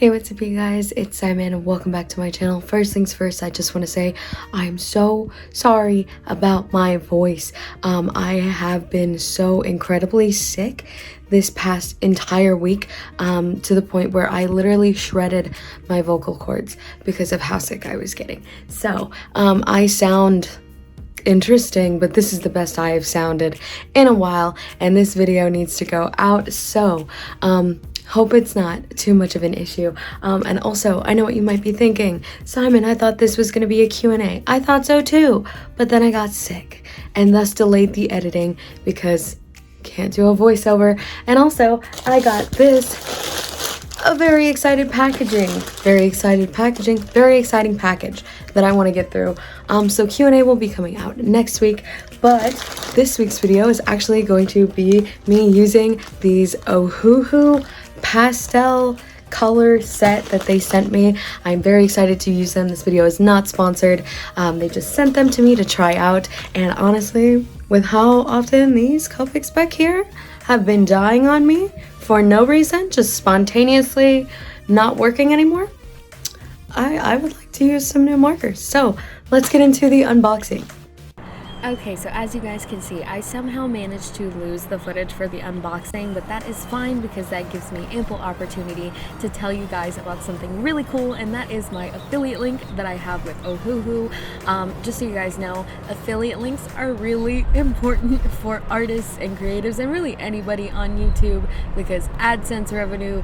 Hey, what's up you guys? It's Simon and welcome back to my channel. First things first, I just want to say I'm so sorry about my voice. I have been so incredibly sick this past entire week to the point where I literally shredded my vocal cords because of how sick I was getting. So I sound interesting, but this is the best I have sounded in a while, and this video needs to go out. So hope it's not too much of an issue. And also, I know what you might be thinking. Simon, I thought this was going to be a Q&A. I thought so too, but then I got sick and thus delayed the editing because can't do a voiceover. And also, I got this, a very exciting package that I want to get through. So Q&A will be coming out next week, but this week's video is actually going to be me using these Ohuhu pastel color set that they sent me. I'm very excited to use them. This video is not sponsored. They just sent them to me to try out, and honestly, with how often these Copics back here have been dying on me for no reason, just spontaneously not working anymore, I would like to use some new markers. So let's get into the unboxing. Okay, so as you guys can see, I somehow managed to lose the footage for the unboxing, but that is fine because that gives me ample opportunity to tell you guys about something really cool, and that is my affiliate link that I have with Ohuhu. Just so you guys know, affiliate links are really important for artists and creatives and really anybody on YouTube because AdSense revenue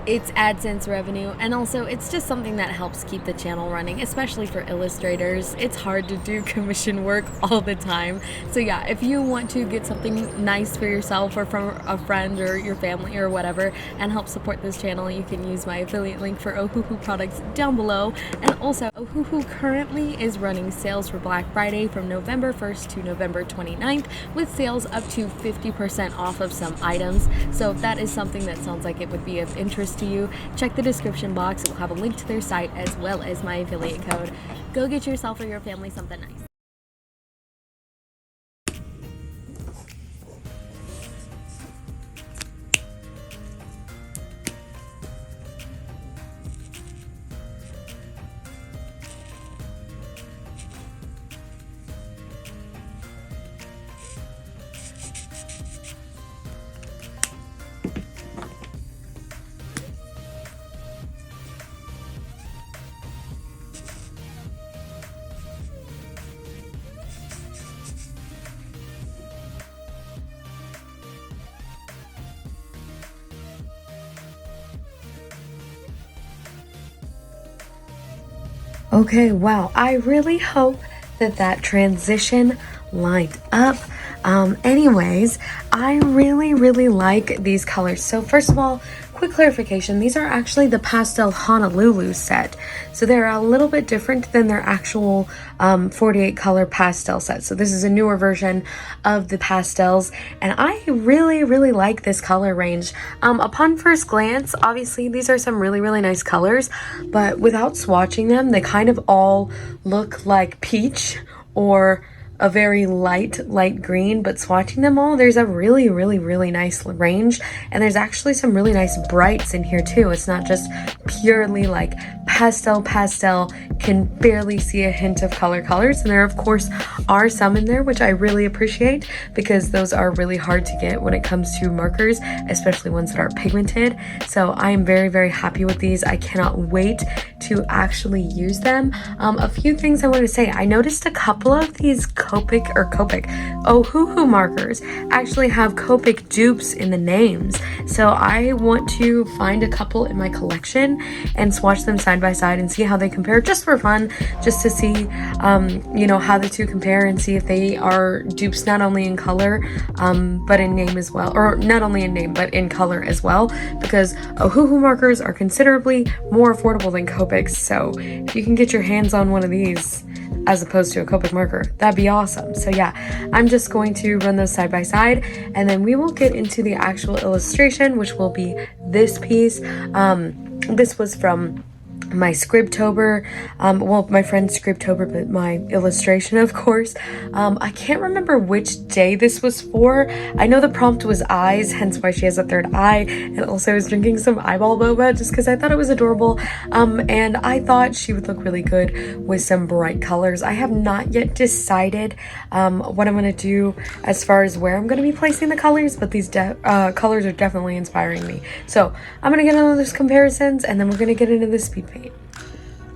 it's AdSense revenue, and also it's just something that helps keep the channel running, especially for illustrators. It's hard to do commission work all the time. So yeah, if you want to get something nice for yourself or from a friend or your family or whatever and help support this channel, you can use my affiliate link for Ohuhu products down below. And also, Ohuhu currently is running sales for Black Friday from November 1st to November 29th with sales up to 50% off of some items. So if that is something that sounds like it would be of interest to you, check the description box. It will have a link to their site as well as my affiliate code. Go get yourself or your family something nice. Okay, wow, I really hope that transition lined up. Anyways, I really like these colors. So first of all, quick clarification, these are actually the pastel Honolulu set. So they're a little bit different than their actual 48 color pastel set. So this is a newer version of the pastels, and I really like this color range. Upon first glance, obviously these are some really nice colors, but without swatching them, they kind of all look like peach or a very light green, but swatching them all, there's a really nice range, and there's actually some really nice brights in here too. It's not just purely like pastel, can barely see a hint of colors, and there of course are some in there which I really appreciate because those are really hard to get when it comes to markers, especially ones that are pigmented. So I am very happy with these. I cannot wait to actually use them. A few things I want to say. I noticed a couple of these Ohuhu markers actually have Copic dupes in the names. So I want to find a couple in my collection and swatch them side by side and see how they compare, just for fun, just to see you know, how the two compare and see if they are dupes not only in color but in name as well, or not only in name but in color as well, because Ohuhu markers are considerably more affordable than Copics. So if you can get your hands on one of these as opposed to a Copic marker, that'd be awesome. So yeah, I'm just going to run those side by side, and then we will get into the actual illustration, which will be this piece. This was from my Scribtober, well, my friend's Scribtober, but my illustration, of course. I can't remember which day this was for. I know the prompt was eyes, hence why she has a third eye, and also I was drinking some eyeball boba just because I thought it was adorable, and I thought she would look really good with some bright colors. I have not yet decided what I'm going to do as far as where I'm going to be placing the colors, but these colors are definitely inspiring me. So I'm going to get into those comparisons, and then we're going to get into the speed paint.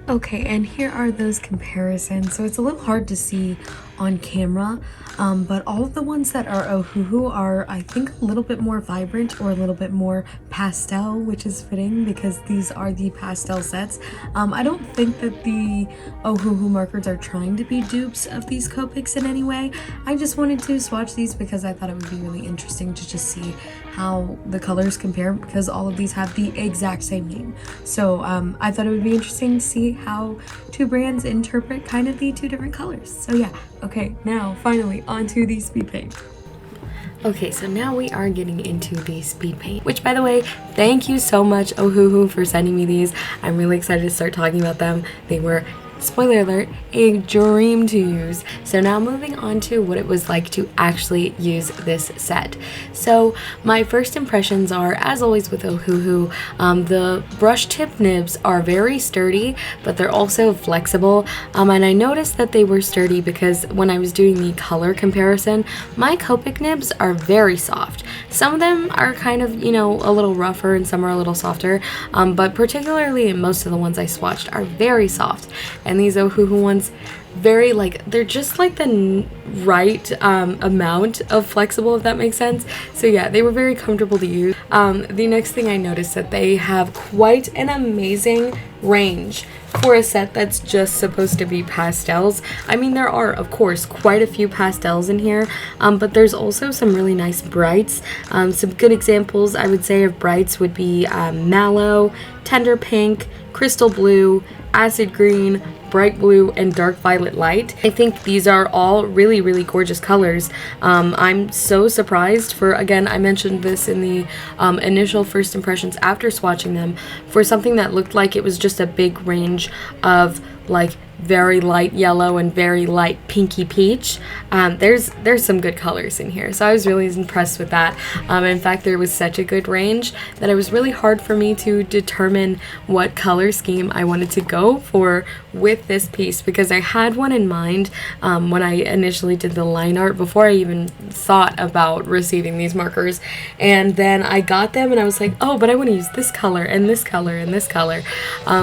Okay, and here are those comparisons. So it's a little hard to see on camera, but all of the ones that are Ohuhu are, I think, a little bit more vibrant or a little bit more pastel, which is fitting because these are the pastel sets. I don't think that the Ohuhu markers are trying to be dupes of these Copics in any way. I just wanted to swatch these because I thought it would be really interesting to just see how the colors compare, because all of these have the exact same name. So I thought it would be interesting to see how two brands interpret kind of the two different colors. So yeah, okay, now finally onto the speed paint. Okay, so now we are getting into the speed paint, which, by the way, thank you so much, Ohuhu, for sending me these. I'm really excited to start talking about them. They were, spoiler alert, a dream to use. So now moving on to what it was like to actually use this set. So my first impressions are, as always with Ohuhu, the brush tip nibs are very sturdy, but they're also flexible. And I noticed that they were sturdy because when I was doing the color comparison, my Copic nibs are very soft. Some of them are kind of, you know, a little rougher and some are a little softer, but particularly most of the ones I swatched are very soft. And these Ohuhu ones, very, like, they're just like the right amount of flexible, if that makes sense. So yeah, they were very comfortable to use. The next thing I noticed that they have quite an amazing range for a set that's just supposed to be pastels. I mean, there are, of course, quite a few pastels in here, but there's also some really nice brights. Some good examples, I would say, of brights would be mallow, tender pink, crystal blue, acid green, bright blue, and dark violet light. I think these are all really, really gorgeous colors. I'm so surprised for, again, I mentioned this in the initial first impressions after swatching them, for something that looked like it was just a big range of like very light yellow and very light pinky peach. There's some good colors in here, so I was really impressed with that. In fact, there was such a good range that it was really hard for me to determine what color scheme I wanted to go for with this piece, because I had one in mind when I initially did the line art before I even thought about receiving these markers, and then I got them and I was like, oh, but I want to use this color and this color and this color.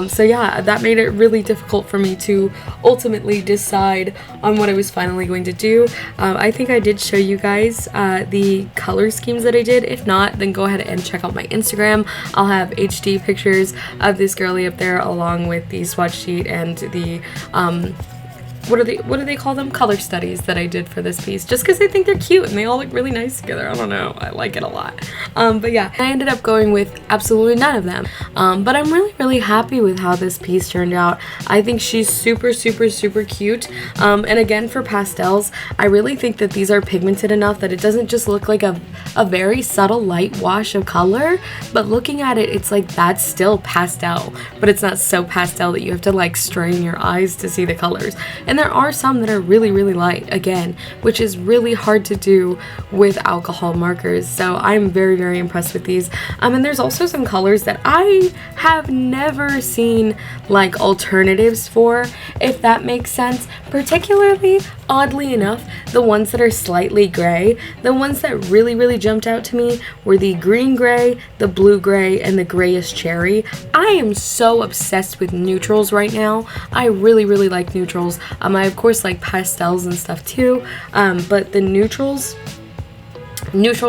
So yeah, that made it really difficult for me to ultimately decide on what I was finally going to do. I think I did show you guys the color schemes that I did. If not, then go ahead and check out my Instagram. I'll have HD pictures of this girly up there, along with the swatch sheet and the what do they call them? Color studies that I did for this piece, just because I think they're cute and they all look really nice together. I don't know, I like it a lot. But yeah, I ended up going with absolutely none of them. But I'm really happy with how this piece turned out. I think she's super cute. And again, for pastels, I really think that these are pigmented enough that it doesn't just look like a very subtle light wash of color, but looking at it, it's like that's still pastel, but it's not so pastel that you have to like strain your eyes to see the colors. And there are some that are really light, again, which is really hard to do with alcohol markers. So I'm very impressed with these. And there's also some colors that I have never seen like alternatives for, if that makes sense. Particularly, oddly enough, the ones that are slightly gray. The ones that really jumped out to me were the green gray, the blue gray, and the grayish cherry. I am so obsessed with neutrals right now. I really like neutrals. I of course like pastels and stuff too, but the neutrals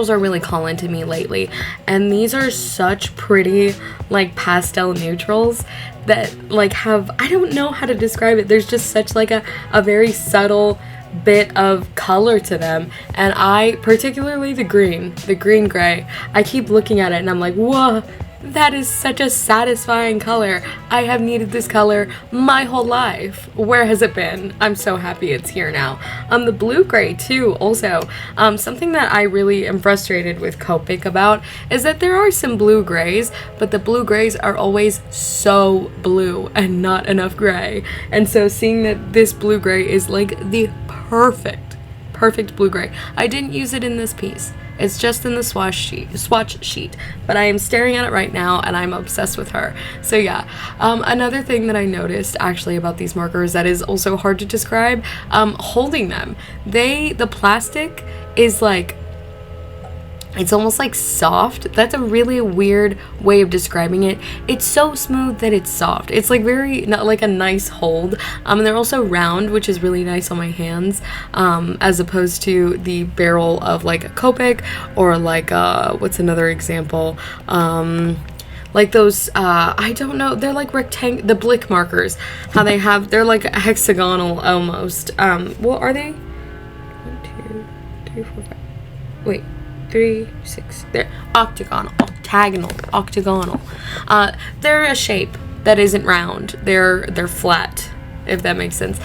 are really calling to me lately, and these are such pretty like pastel neutrals that like have, I don't know how to describe it, there's just such like a very subtle bit of color to them. And I particularly the green gray, I keep looking at it and I'm like, whoa, That is such a satisfying color. I have needed this color my whole life. Where has it been? I'm so happy it's here now. The blue gray too, also. Something that I really am frustrated with Copic about is that there are some blue grays, but the blue grays are always so blue and not enough gray. And so seeing that this blue gray is like the perfect blue gray. I didn't use it in this piece. It's just in the swatch sheet, but I am staring at it right now and I'm obsessed with her. So yeah, another thing that I noticed actually about these markers that is also hard to describe, holding them. The plastic is like, it's almost like soft. That's a really weird way of describing it. It's so smooth that it's soft. It's like very, not like a nice hold. And they're also round, which is really nice on my hands, as opposed to the barrel of like a Copic or like what's another example? Like those, I don't know, they're like the Blick markers. How they're like hexagonal almost. Well, are they? 1, 2, 3, 4, 5. Wait. 3, 6, they're octagonal. They're a shape that isn't round. They're flat, if that makes sense,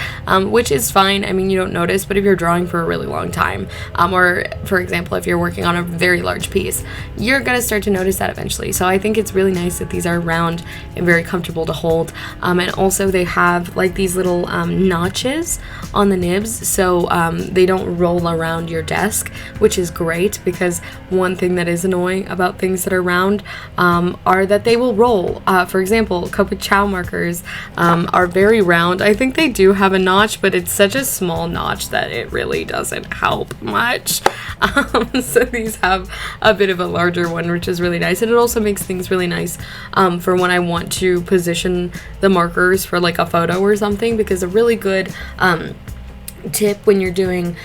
which is fine. I mean, you don't notice, but if you're drawing for a really long time, or for example, if you're working on a very large piece, you're gonna start to notice that eventually. So I think it's really nice that these are round and very comfortable to hold, and also they have like these little notches on the nibs, so they don't roll around your desk, which is great, because one thing that is annoying about things that are round are that they will roll. For example, Copic Chow markers are very round. I think they do have a notch, but it's such a small notch that it really doesn't help much. So these have a bit of a larger one, which is really nice. And it also makes things really nice for when I want to position the markers for like a photo or something, because a really good tip when you're doing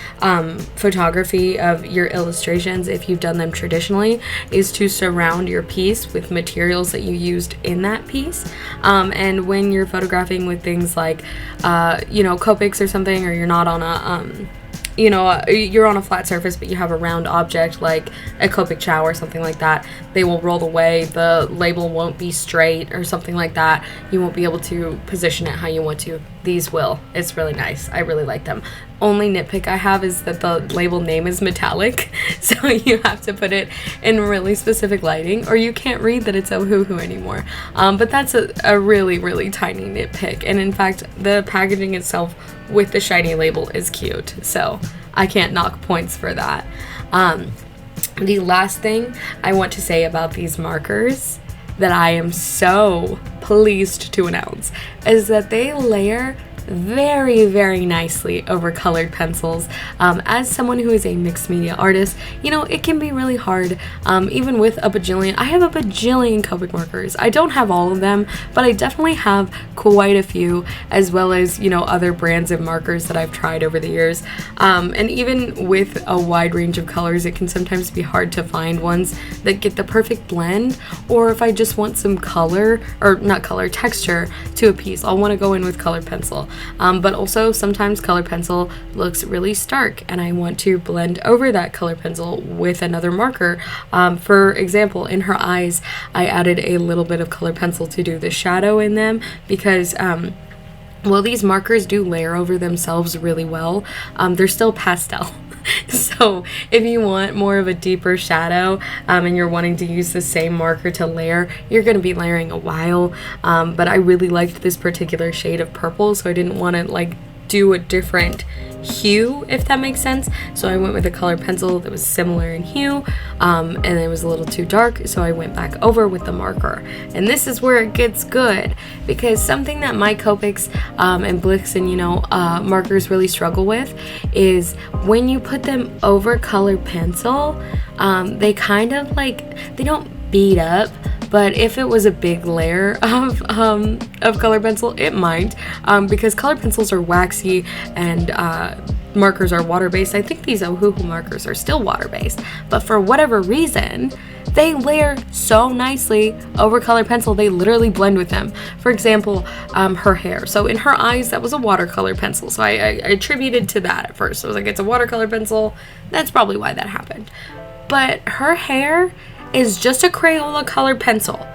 photography of your illustrations, if you've done them traditionally, is to surround your piece with materials that you used in that piece, and when you're photographing with things like Copics or something, or you're not on a you're on a flat surface but you have a round object like a Copic Chow or something like that, they will roll away, the label won't be straight or something like that, you won't be able to position it how you want to. These will. It's really nice. I really like them. Only nitpick I have is that the label name is metallic, so you have to put it in really specific lighting or you can't read that it's Ohuhu anymore. But that's a really, really tiny nitpick, and in fact the packaging itself with the shiny label is cute, so I can't knock points for that. The last thing I want to say about these markers that I am so pleased to announce is that they layer very, very nicely over colored pencils. As someone who is a mixed media artist, it can be really hard, even with I have a bajillion Copic markers. I don't have all of them, but I definitely have quite a few, as well as, other brands of markers that I've tried over the years. And even with a wide range of colors, it can sometimes be hard to find ones that get the perfect blend, or if I just want some texture to a piece, I'll want to go in with colored pencil. But also sometimes colored pencil looks really stark and I want to blend over that colored pencil with another marker. For example, in her eyes, I added a little bit of colored pencil to do the shadow in them because these markers do layer over themselves really well. They're still pastel. So if you want more of a deeper shadow and you're wanting to use the same marker to layer, you're going to be layering a while. But I really liked this particular shade of purple, so I didn't want to do a different hue, if that makes sense. So I went with a colored pencil that was similar in hue, and it was a little too dark, so I went back over with the marker. And this is where it gets good, because something that my Copics and Blicks and markers really struggle with is when you put them over colored pencil, they kind of they don't beat up. But if it was a big layer of colored pencil, it might, because colored pencils are waxy and markers are water-based. I think these Ohuhu markers are still water-based, but for whatever reason, they layer so nicely over colored pencil, they literally blend with them. For example, her hair. So in her eyes, that was a watercolor pencil. So I attributed to that at first. I was like, it's a watercolor pencil. That's probably why that happened. But her hair is just a Crayola colored pencil.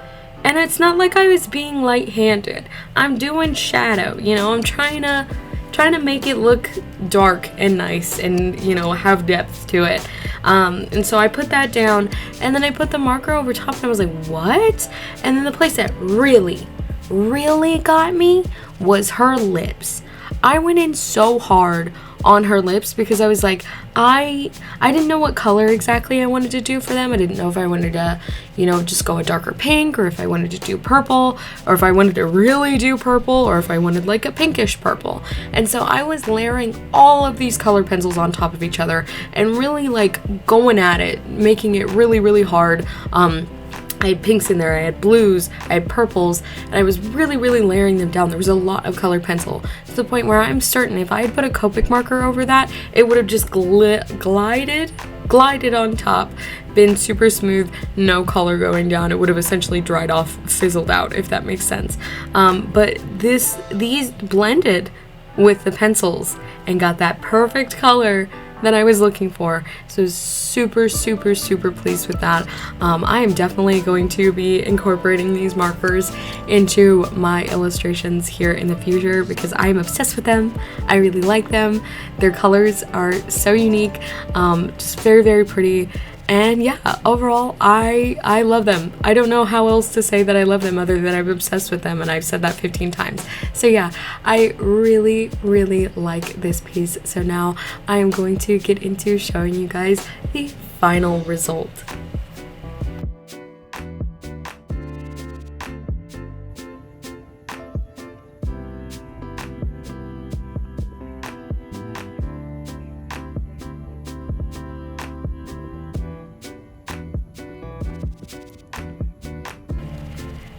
And it's not like I was being light-handed. I'm doing shadow, you know, I'm trying to make it look dark and nice and, you know, have depth to it. And so I put that down, and then I put the marker over top, and I was like, what? And then the place that really got me was her lips. I went in so hard on her lips because I was like, I didn't know what color exactly I wanted to do for them. I didn't know if I wanted to, you know, just go a darker pink, or if I wanted to do purple, or if I wanted to really do purple, or if I wanted like a pinkish purple. And so I was layering all of these color pencils on top of each other and really like going at it, making it really hard. I had pinks in there, I had blues, I had purples, and I was really layering them down. There was a lot of colored pencil to the point where I'm certain if I had put a Copic marker over that, it would have just glided on top, been super smooth, no color going down. It would have essentially dried off, fizzled out, if that makes sense. But these blended with the pencils and got that perfect color that I was looking for. So super pleased with that. I am definitely going to be incorporating these markers into my illustrations here in the future because I am obsessed with them. I really like them. Their colors are so unique, just very pretty. And yeah, overall, I love them. I don't know how else to say that I love them other than I'm obsessed with them, and I've said that 15 times. So yeah, I really like this piece. So now I am going to get into showing you guys the final result.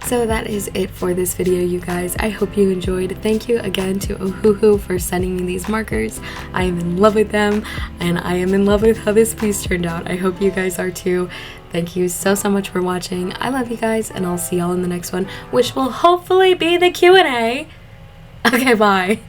So that is it for this video, you guys. I hope you enjoyed. Thank you again to Ohuhu for sending me these markers. I am in love with them, and I am in love with how this piece turned out. I hope you guys are too. Thank you so much for watching. I love you guys, and I'll see y'all in the next one, which will hopefully be the Q&A. Okay, bye.